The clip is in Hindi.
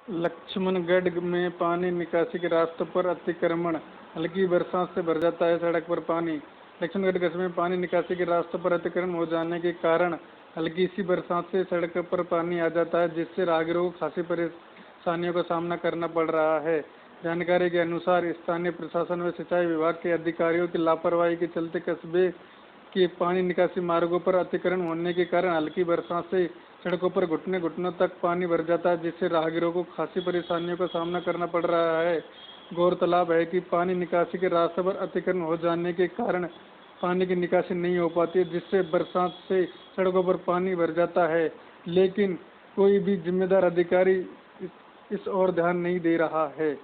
लक्ष्मणगढ़ में पानी निकासी के रास्तों पर अतिक्रमण, हल्की बरसात से भर जाता है सड़क पर पानी। लक्ष्मणगढ़ कस्बे में पानी निकासी के रास्तों पर अतिक्रमण हो जाने के कारण हल्की सी बरसात से सड़क पर पानी आ जाता है, जिससे राहगीरों को खासी परेशानियों का सामना करना पड़ रहा है। जानकारी के अनुसार स्थानीय प्रशासन व सिंचाई विभाग के अधिकारियों की लापरवाही के चलते कस्बे के पानी निकासी मार्गों पर अतिक्रमण होने के कारण हल्की बरसात से सड़कों पर घुटने घुटनों तक पानी भर जाता है, जिससे राहगीरों को खासी परेशानियों का सामना करना पड़ रहा है। गौरतलब है कि पानी निकासी के रास्ते पर अतिक्रमण हो जाने के कारण पानी की निकासी नहीं हो पाती है, जिससे बरसात से सड़कों पर पानी भर जाता है, लेकिन कोई भी जिम्मेदार अधिकारी इस ओर ध्यान नहीं दे रहा है।